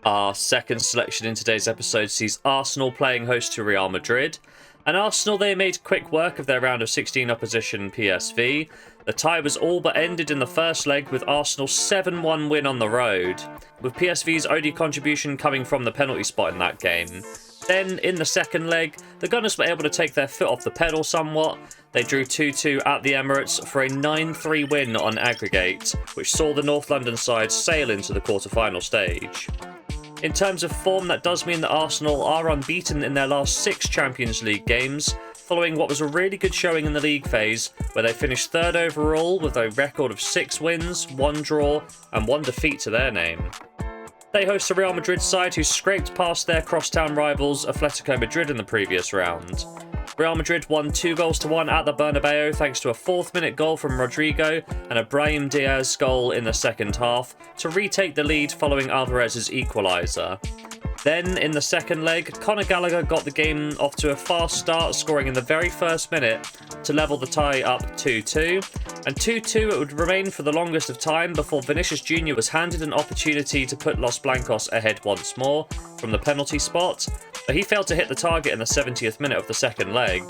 Our second selection in today's episode sees Arsenal playing host to Real Madrid. And Arsenal, they made quick work of their round of 16 opposition PSV. The tie was all but ended in the first leg with Arsenal's 7-1 win on the road, with PSV's only contribution coming from the penalty spot in that game. Then, in the second leg, the Gunners were able to take their foot off the pedal somewhat. They drew 2-2 at the Emirates for a 9-3 win on aggregate, which saw the North London side sail into the quarter-final stage. In terms of form, that does mean that Arsenal are unbeaten in their last 6 Champions League games, following what was a really good showing in the league phase, where they finished third overall with a record of 6 wins, 1 draw, and 1 defeat to their name. They host a Real Madrid side who scraped past their crosstown rivals Atletico Madrid in the previous round. Real Madrid won 2-1 at the Bernabeu thanks to a 4th-minute goal from Rodrigo and a Brahim Diaz goal in the second half to retake the lead following Alvarez's equaliser. Then, in the second leg, Conor Gallagher got the game off to a fast start, scoring in the very first minute to level the tie up 2-2. And 2-2 it would remain for the longest of time before Vinicius Jr. was handed an opportunity to put Los Blancos ahead once more from the penalty spot, but he failed to hit the target in the 70th minute of the second leg.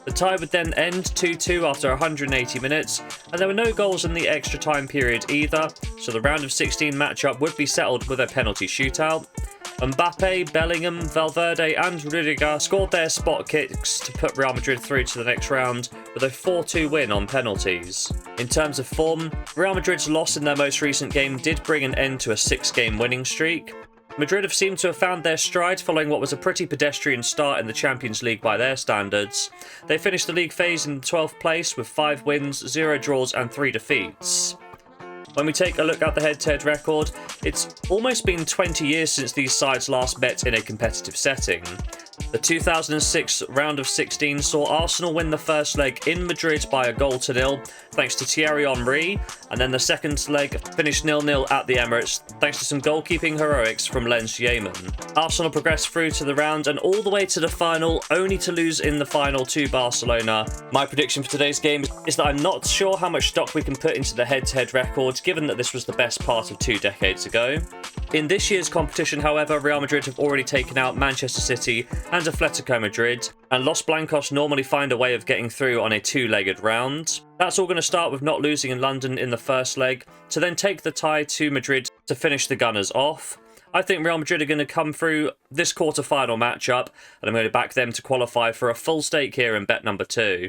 The tie would then end 2-2 after 180 minutes, and there were no goals in the extra time period either, so the round of 16 matchup would be settled with a penalty shootout. Mbappe, Bellingham, Valverde and Rudiger scored their spot kicks to put Real Madrid through to the next round with a 4-2 win on penalties. In terms of form, Real Madrid's loss in their most recent game did bring an end to a 6-game winning streak. Madrid have seemed to have found their stride following what was a pretty pedestrian start in the Champions League by their standards. They finished the league phase in 12th place with 5 wins, 0 draws and 3 defeats. When we take a look at the head-to-head record, it's almost been 20 years since these sides last met in a competitive setting. The 2006 round of 16 saw Arsenal win the first leg in Madrid by 1-0 thanks to Thierry Henry, and then the second leg finished 0-0 at the Emirates thanks to some goalkeeping heroics from Lens Yeaman. Arsenal progressed through to the round and all the way to the final, only to lose in the final to Barcelona. My prediction for today's game is that I'm not sure how much stock we can put into the head-to-head record, given that this was the best part of 2 decades ago. In this year's competition, however, Real Madrid have already taken out Manchester City and Atletico Madrid, and Los Blancos normally find a way of getting through on a 2-legged round. That's all going to start with not losing in London in the first leg, to then take the tie to Madrid to finish the Gunners off. I think Real Madrid are going to come through this quarter-final matchup, and I'm going to back them to qualify for a full stake here in bet number 2.